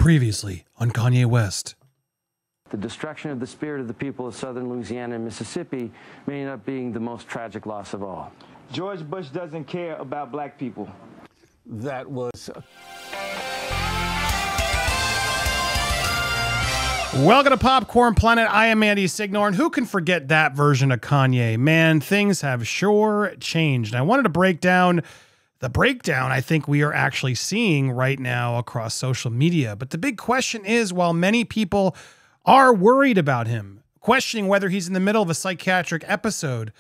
Previously on Kanye West. The destruction of the spirit of the people of southern Louisiana and Mississippi may end up being the most tragic loss of all. George Bush doesn't care about black people. That was... Welcome to Popcorn Planet. I am Andy Signore, and who can forget that version of Kanye? Man, things have sure changed. And I wanted to break down the breakdown I think we are actually seeing right now across social media. But the big question is, while many people are worried about him, questioning whether he's in the middle of a psychiatric episode,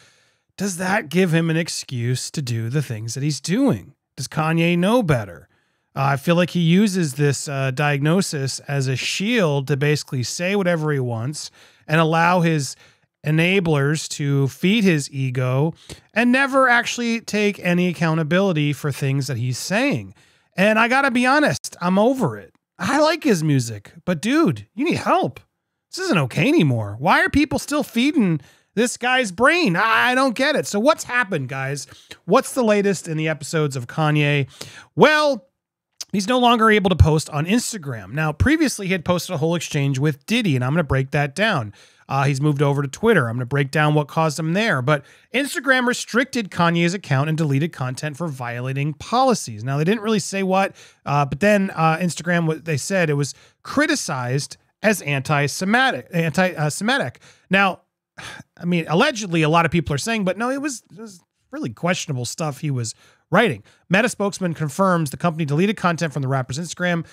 does that give him an excuse to do the things that he's doing? Does Kanye know better? I feel like he uses this diagnosis as a shield to basically say whatever he wants and allow his enablers to feed his ego and never actually take any accountability for things that he's saying. And I gotta be honest, I'm over it. I like his music, but dude, you need help. This isn't okay anymore. Why are people still feeding this guy's brain? I don't get it. So what's happened, guys? What's the latest in the episodes of Kanye? Well, he's no longer able to post on Instagram. Now, previously he had posted a whole exchange with Diddy, and I'm going to break that down. He's moved over to Twitter. I'm going to break down what caused him there. But Instagram restricted Kanye's account and deleted content for violating policies. Now, they didn't really say what, but then Instagram, they said it was criticized as anti-Semitic. Now, I mean, allegedly, a lot of people are saying, but no, it was really questionable stuff he was writing. Meta spokesman confirms the company deleted content from the rapper's Instagram.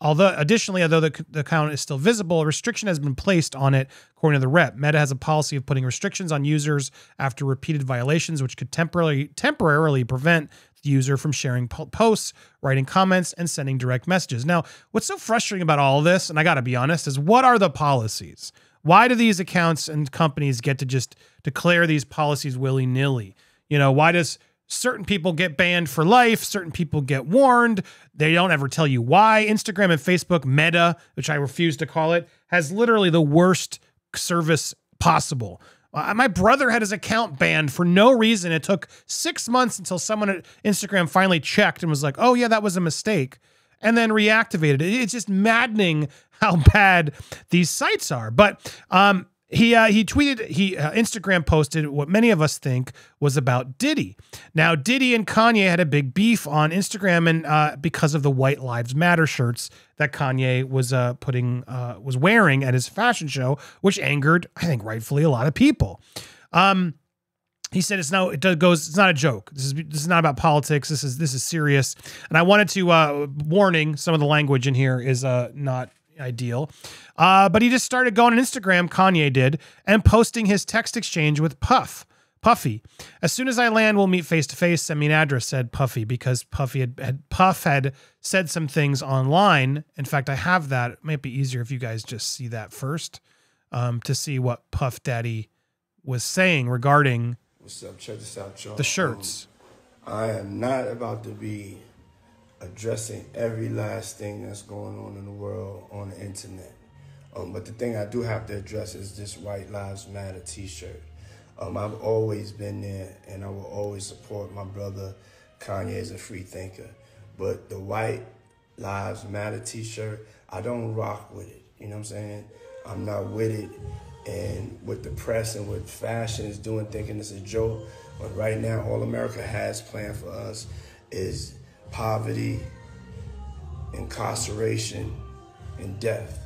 Although the account is still visible, a restriction has been placed on it, according to the rep. Meta has a policy of putting restrictions on users after repeated violations, which could temporarily prevent the user from sharing posts, writing comments, and sending direct messages. Now, what's so frustrating about all of this, and I got to be honest, is what are the policies? Why do these accounts and companies get to just declare these policies willy-nilly? You know, why does certain people get banned for life? Certain people get warned. They don't ever tell you why. Instagram and Facebook, Meta, which I refuse to call it, has literally the worst service possible. My brother had his account banned for no reason. It took 6 months until someone at Instagram finally checked and was like, oh yeah, that was a mistake, and then reactivated it. It's just maddening how bad these sites are. But he tweeted, Instagram posted what many of us think was about Diddy. Now, Diddy and Kanye had a big beef on Instagram, and because of the White Lives Matter shirts that Kanye was wearing at his fashion show, which angered, I think, rightfully a lot of people. He said it's not a joke. This is not about politics. This is serious. And I wanted to warning, some of the language in here is not ideal. But he just started going on Instagram, Kanye did, and posting his text exchange with Puffy. As soon as I land, we'll meet face to face. Send me an address, said Puffy, because Puff had said some things online. In fact, I have that. It might be easier if you guys just see that first, to see what Puff Daddy was saying regarding What's up? Check this out, y'all. The shirts. I am not about to be addressing every last thing that's going on in the world on the internet. But the thing I do have to address is this White Lives Matter t-shirt. I've always been there, and I will always support my brother Kanye as a free thinker. But the White Lives Matter t-shirt, I don't rock with it. You know what I'm saying? I'm not with it. And with the press and what fashion is doing, thinking it's a joke. But right now, all America has planned for us is poverty, incarceration, and death.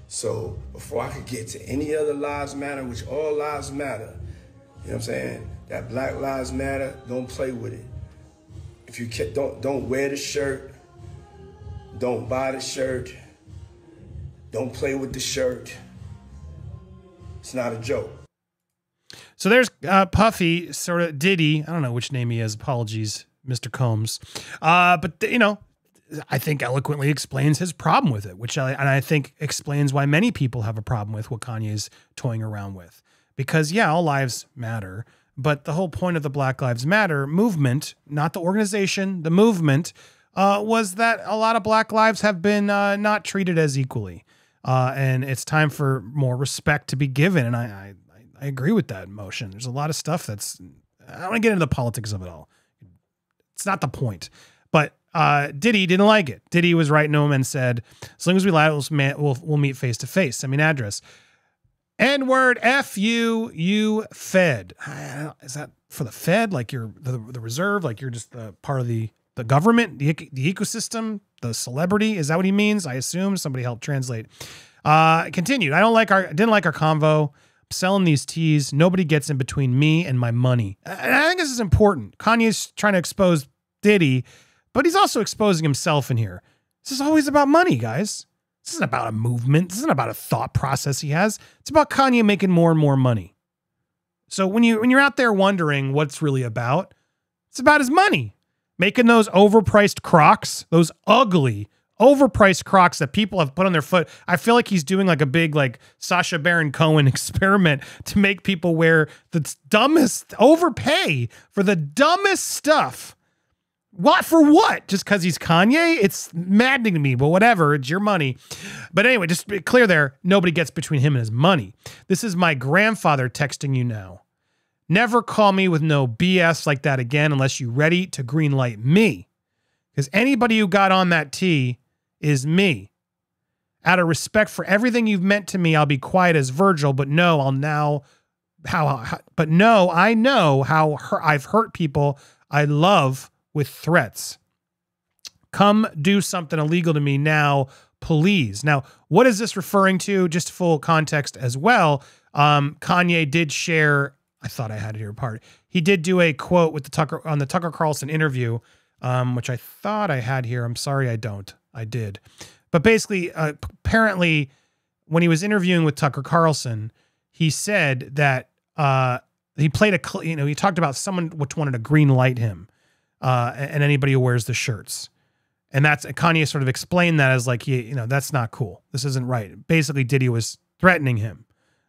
So before I could get to any other lives matter, which all lives matter, you know what I'm saying? That Black Lives Matter, don't play with it. If you don't wear the shirt, don't buy the shirt, don't play with the shirt. It's not a joke. So there's Puffy, sort of Diddy. I don't know which name he is. Apologies, Mr. Combs. But you know, I think eloquently explains his problem with it, which I think explains why many people have a problem with what Kanye's toying around with. Because yeah, all lives matter, but the whole point of the Black Lives Matter movement, not the organization, the movement, was that a lot of Black lives have been not treated as equally. And it's time for more respect to be given. And I agree with that motion. There's a lot of stuff I don't want to get into the politics of it all. It's not the point. But Diddy didn't like it. Diddy was writing to him and said, as long as we lie, we'll meet face to face. Send me an address. N-word, F you fed. Is that for the Fed? Like you're the reserve? Like you're just the part of the government, the ecosystem, the celebrity? Is that what he means? I assume. Somebody helped translate. Continued. Didn't like our convo. I'm selling these teas. Nobody gets in between me and my money. And I think this is important. Kanye's trying to expose Diddy, but he's also exposing himself in here. This is always about money, guys. This isn't about a movement. This isn't about a thought process he has. It's about Kanye making more and more money. So when you're out there wondering what it's really about, it's about his money. Making those overpriced Crocs, those ugly, overpriced Crocs that people have put on their foot. I feel like he's doing like a big like Sacha Baron Cohen experiment to make people wear the dumbest, overpay for the dumbest stuff. What for what? Just because he's Kanye? It's maddening to me, but whatever. It's your money. But anyway, just to be clear there, nobody gets between him and his money. This is my grandfather texting you now. Never call me with no BS like that again unless you're ready to greenlight me. Because anybody who got on that T is me. Out of respect for everything you've meant to me, I'll be quiet as Virgil, but no, I know how I've hurt people I love with threats. Come do something illegal to me now, please. Now, what is this referring to? Just full context as well. Kanye did share, I thought I had it here apart. He did do a quote with the Tucker Carlson interview, which I thought I had here. I'm sorry I don't. I did. But basically, apparently, when he was interviewing with Tucker Carlson, he said that he played he talked about someone which wanted to green light him. And anybody who wears the shirts. And Kanye sort of explained that as like, that's not cool. This isn't right. Basically, Diddy was threatening him.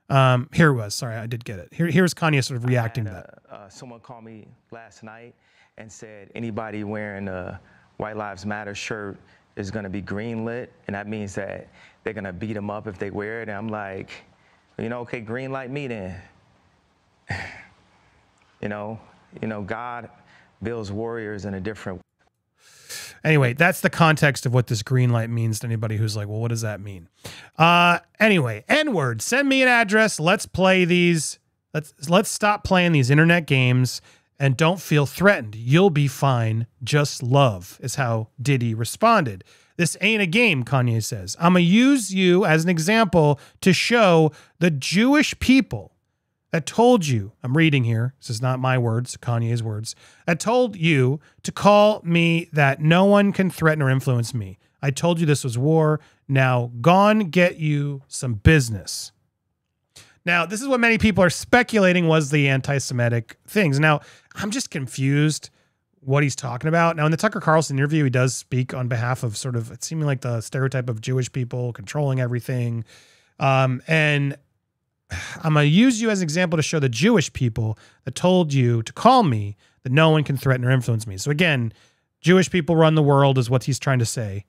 Here it was. Sorry, I did get it. Here's Kanye sort of reacting to that. Someone called me last night and said anybody wearing a White Lives Matter shirt is going to be greenlit. And that means that they're going to beat them up if they wear it. And I'm like, okay, green light me then. God builds warriors in a different way. Anyway, that's the context of what this green light means to anybody who's like, well, what does that mean? Anyway, N-word, send me an address. Let's play these. Let's stop playing these internet games and don't feel threatened. You'll be fine. Just love is how Diddy responded. This ain't a game, Kanye says. I'm going to use you as an example to show the Jewish people that told you, I'm reading here, this is not my words, Kanye's words, that told you to call me that no one can threaten or influence me. I told you this was war. Now, gone get you some business. Now, this is what many people are speculating was the anti-Semitic things. Now, I'm just confused what he's talking about. Now, in the Tucker Carlson interview, he does speak on behalf of sort of, it seeming like the stereotype of Jewish people controlling everything. And I'm going to use you as an example to show the Jewish people that told you to call me that no one can threaten or influence me. So again, Jewish people run the world is what he's trying to say,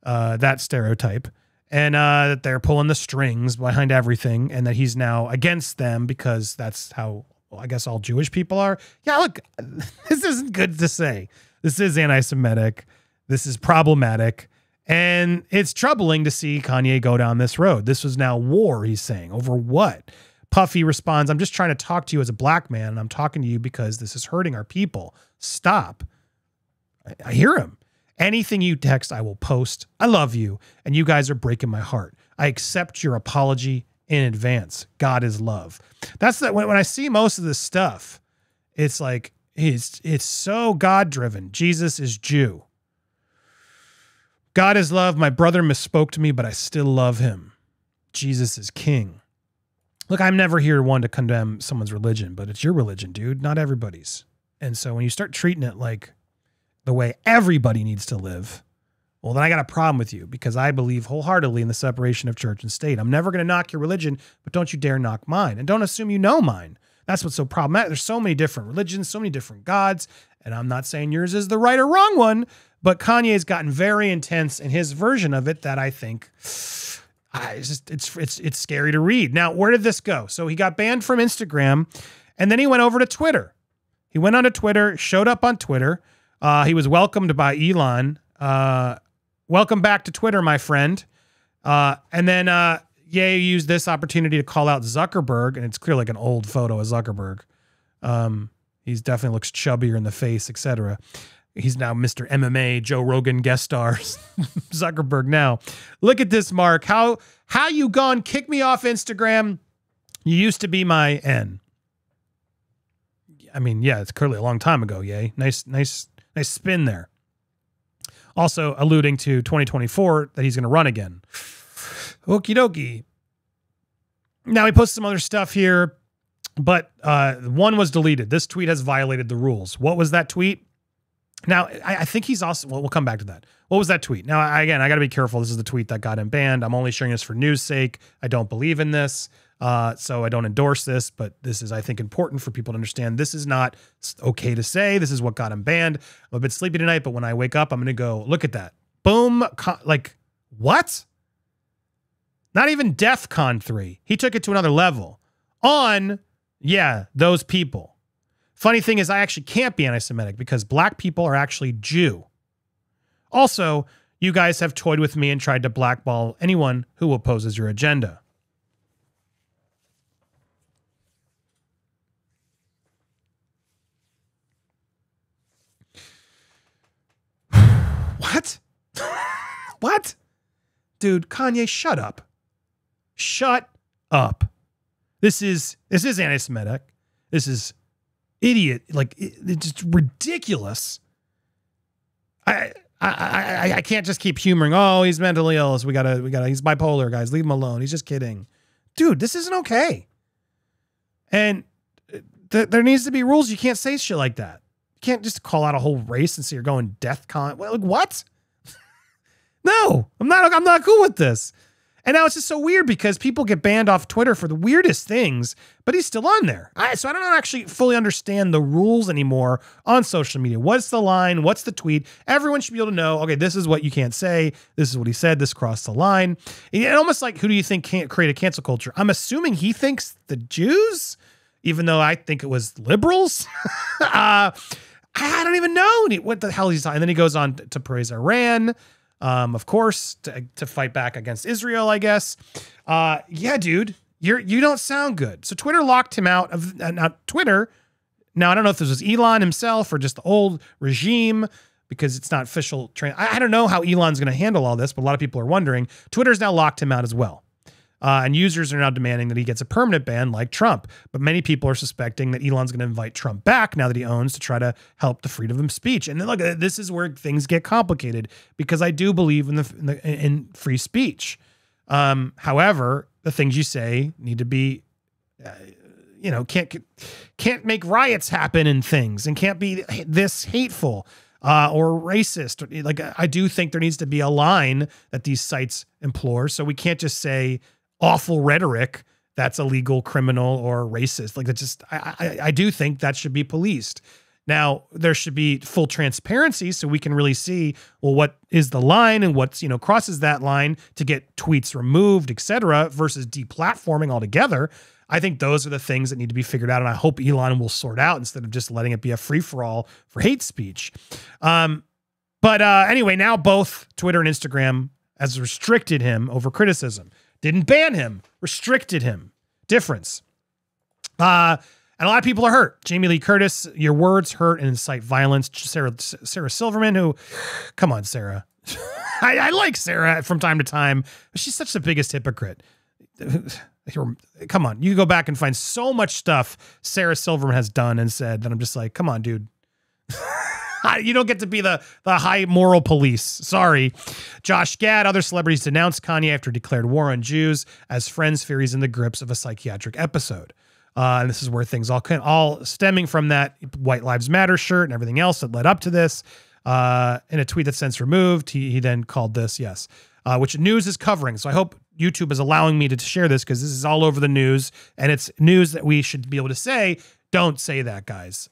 that stereotype. And that they're pulling the strings behind everything and that he's now against them because that's how, I guess, all Jewish people are. Yeah, look, this isn't good to say. This is anti-Semitic. This is problematic. And it's troubling to see Kanye go down this road. This was now war, he's saying. Over what? Puffy responds, I'm just trying to talk to you as a black man, and I'm talking to you because this is hurting our people. Stop. I hear him. Anything you text, I will post. I love you, and you guys are breaking my heart. I accept your apology in advance. God is love. That's that. When I see most of this stuff, it's like, it's so God-driven. Jesus is Jew. God is love. My brother misspoke to me, but I still love him. Jesus is king. Look, I'm never here one to condemn someone's religion, but it's your religion, dude, not everybody's. And so when you start treating it like the way everybody needs to live, well, then I got a problem with you because I believe wholeheartedly in the separation of church and state. I'm never going to knock your religion, but don't you dare knock mine. And don't assume you know mine. That's what's so problematic. There's so many different religions, so many different gods. And I'm not saying yours is the right or wrong one, but Kanye's gotten very intense in his version of it that I think it's scary to read. Now, where did this go? So he got banned from Instagram and then he went over to Twitter. He went onto Twitter, showed up on Twitter. He was welcomed by Elon. Welcome back to Twitter, my friend. And then Ye used this opportunity to call out Zuckerberg, and it's clearly like an old photo of Zuckerberg. He's definitely looks chubbier in the face, etc. He's now Mr. MMA, Joe Rogan guest stars. Zuckerberg now. Look at this, Mark. How you gone kick me off Instagram? You used to be my N. I mean, yeah, it's clearly a long time ago, Ye. Nice spin there. Also alluding to 2024 that he's going to run again. Okie dokie. Now he posted some other stuff here, but one was deleted. This tweet has violated the rules. What was that tweet? Now, I think he's also, well, we'll come back to that. What was that tweet? Now, again, I got to be careful. This is the tweet that got him banned. I'm only sharing this for news sake. I don't believe in this, so I don't endorse this, but this is, I think, important for people to understand. This is not okay to say. This is what got him banned. I'm a bit sleepy tonight, but when I wake up, I'm going to go, look at that. Boom. Like, what? Not even DEF CON 3. He took it to another level on, yeah, those people. Funny thing is, I actually can't be anti-Semitic because black people are actually Jew. Also, you guys have toyed with me and tried to blackball anyone who opposes your agenda. What? What? Dude, Kanye, shut up. Shut up. This is anti-Semitic. This is idiot. Like, it's just ridiculous. I can't just keep humoring. Oh, he's mentally ill. So we gotta, he's bipolar, guys. Leave him alone. He's just kidding. Dude, this isn't okay. And there needs to be rules. You can't say shit like that. You can't just call out a whole race and say you're going death con. Well, like, what? No, I'm not cool with this. And now it's just so weird because people get banned off Twitter for the weirdest things, but he's still on there. So I don't actually fully understand the rules anymore on social media. What's the line? What's the tweet? Everyone should be able to know, okay, this is what you can't say. This is what he said. This crossed the line. And almost like, who do you think can't create a cancel culture? I'm assuming he thinks the Jews, even though I think it was liberals. I don't even know what the hell he's talking. And then he goes on to praise Iran. Of course, to fight back against Israel, I guess. Yeah, dude, you don't sound good. So Twitter locked him out of not Twitter. Now, I don't know if this was Elon himself or just the old regime because it's not official. I don't know how Elon's going to handle all this, but a lot of people are wondering. Twitter's now locked him out as well. And users are now demanding that he gets a permanent ban like Trump. But many people are suspecting that Elon's going to invite Trump back now that he owns to try to help the freedom of speech. And then look, this is where things get complicated because I do believe in free speech. However, the things you say need to be, can't make riots happen and things and can't be this hateful. Or racist. Like, I do think there needs to be a line that these sites implore. So we can't just say awful rhetoric that's illegal, criminal, or racist. Like, that's just, I do think that should be policed. Now, there should be full transparency so we can really see, well, what is the line and what's, crosses that line to get tweets removed, etc., versus deplatforming altogether. I think those are the things that need to be figured out, and I hope Elon will sort out instead of just letting it be a free-for-all for hate speech. But anyway, now both Twitter and Instagram has restricted him over criticism. Didn't ban him, restricted him. Difference. And a lot of people are hurt. Jamie Lee Curtis, your words hurt and incite violence. Sarah Silverman, who, come on, Sarah. I like Sarah from time to time, but she's such the biggest hypocrite. Come on, you go back and find so much stuff Sarah Silverman has done and said that I'm just like, come on, dude. You don't get to be the high moral police. Sorry. Josh Gad, other celebrities denounced Kanye after declared war on Jews as Friends fear he's in the grips of a psychiatric episode. And this is where things all stemming from that White Lives Matter shirt and everything else that led up to this. In a tweet that's since removed, he then called this, yes, which news is covering. So I hope YouTube is allowing me to share this because this is all over the news and it's news that we should be able to say. Don't say that, guys.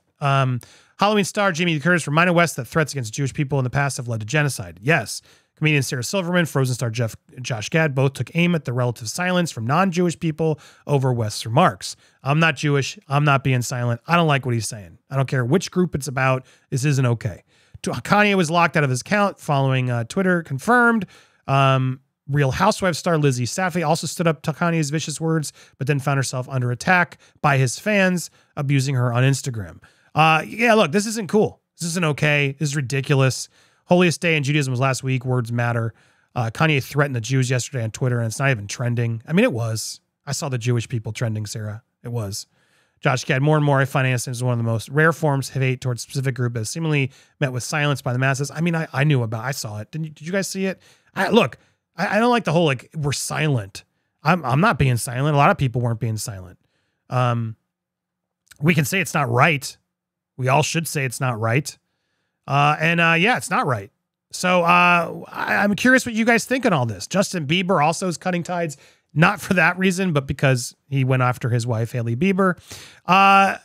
Halloween star Jamie Lee Curtis reminded West that threats against Jewish people in the past have led to genocide. Yes. Comedian Sarah Silverman, Frozen star Josh Gad both took aim at the relative silence from non-Jewish people over West's remarks. I'm not Jewish. I'm not being silent. I don't like what he's saying. I don't care which group it's about. This isn't okay. Kanye was locked out of his account following Twitter confirmed. Real Housewives star Lizzie Safey also stood up to Kanye's vicious words, but then found herself under attack by his fans abusing her on Instagram. Yeah, look, this isn't cool. This isn't okay. This is ridiculous. Holiest day in Judaism was last week. Words matter. Kanye threatened the Jews yesterday on Twitter, and it's not even trending. I mean, it was. I saw the Jewish people trending, Sarah. It was. Josh Gad, more and more I find innocence is one of the most rare forms of hate towards a specific group that is seemingly met with silence by the masses. I mean, I knew about it. I saw it. Did you guys see it? Look, I don't like the whole, like, we're silent. I'm not being silent. A lot of people weren't being silent. We can say it's not right. We all should say it's not right. Yeah, it's not right. So I'm curious what you guys think on all this. Justin Bieber also is cutting ties, not for that reason, but because he went after his wife, Hailey Bieber. I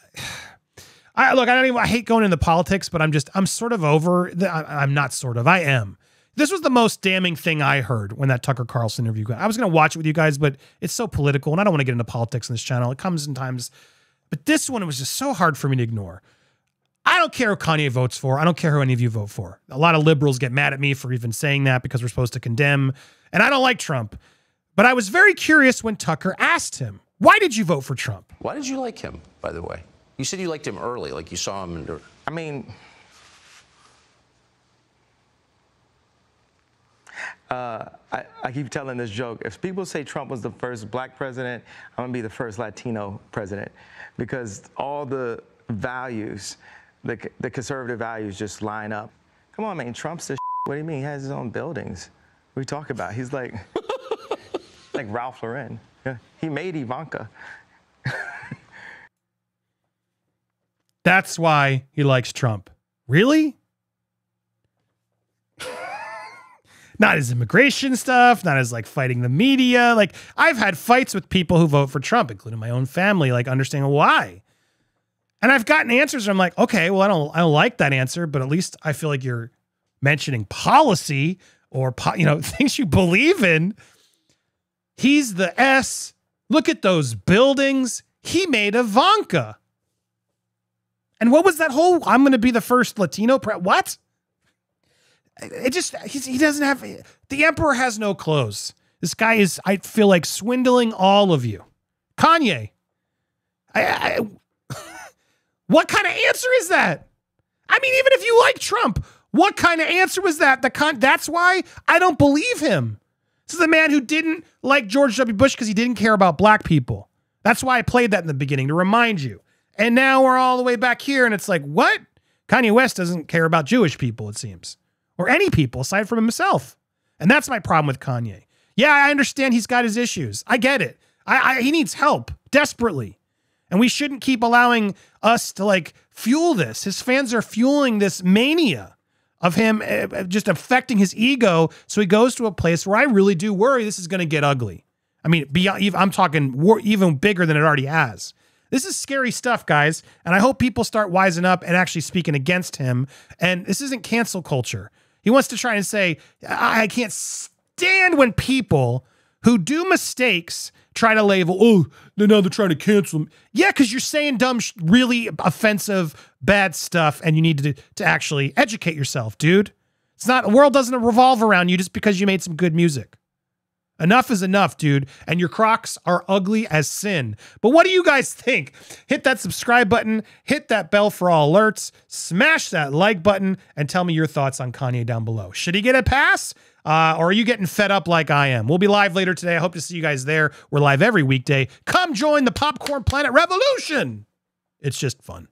hate going into politics, but I'm sort of over. I'm not sort of. I am. This was the most damning thing I heard when that Tucker Carlson interview. I was going to watch it with you guys, but it's so political, and I don't want to get into politics on this channel. It comes in times, but this one, it was just so hard for me to ignore. I don't care who Kanye votes for. I don't care who any of you vote for. A lot of liberals get mad at me for even saying that because we're supposed to condemn, and I don't like Trump. But I was very curious when Tucker asked him, why did you vote for Trump? Why did you like him, by the way? You said you liked him early, like you saw him. I mean, I keep telling this joke. If people say Trump was the first black president, I'm gonna be the first Latino president, because all the values, the conservative values just line up. Come on, man, Trump's the what do you mean? He has his own buildings. What are you talking about? He's like, like Ralph Lauren. Yeah, he made Ivanka. That's why he likes Trump. Really? Not his immigration stuff, not his like fighting the media. Like, I've had fights with people who vote for Trump, including my own family, like understanding why. And I've gotten answers where I'm like, okay, well, I don't like that answer, but at least I feel like you're mentioning policy or things you believe in. He's the S. Look at those buildings. He made Ivanka. And what was that whole, I'm going to be the first Latino what? It just, he doesn't have, the emperor has no clothes. This guy is, I feel like, swindling all of you. Kanye. What kind of answer is that? I mean, even if you like Trump, what kind of answer was that? That's why I don't believe him. This is a man who didn't like George W. Bush because he didn't care about black people. That's why I played that in the beginning, to remind you. And now we're all the way back here, and it's like, what? Kanye West doesn't care about Jewish people, it seems. Or any people aside from himself. And that's my problem with Kanye. Yeah, I understand he's got his issues. I get it. He needs help desperately. And we shouldn't keep allowing us to like fuel this. His fans are fueling this mania of him just affecting his ego. So he goes to a place where I really do worry this is going to get ugly. I mean, I'm talking even bigger than it already has. This is scary stuff, guys. And I hope people start wising up and actually speaking against him. And this isn't cancel culture. He wants to try and say, I can't stand when people who do mistakes try to label, oh, now they're trying to cancel him. Yeah, because you're saying dumb, really offensive, bad stuff, and you need to actually educate yourself, dude. It's not, the world doesn't revolve around you just because you made some good music. Enough is enough, dude. And your Crocs are ugly as sin. But what do you guys think? Hit that subscribe button, hit that bell for all alerts, smash that like button, and tell me your thoughts on Kanye down below. Should he get a pass? Or are you getting fed up like I am? We'll be live later today. I hope to see you guys there. We're live every weekday. Come join the Popcorn Planet Revolution. It's just fun.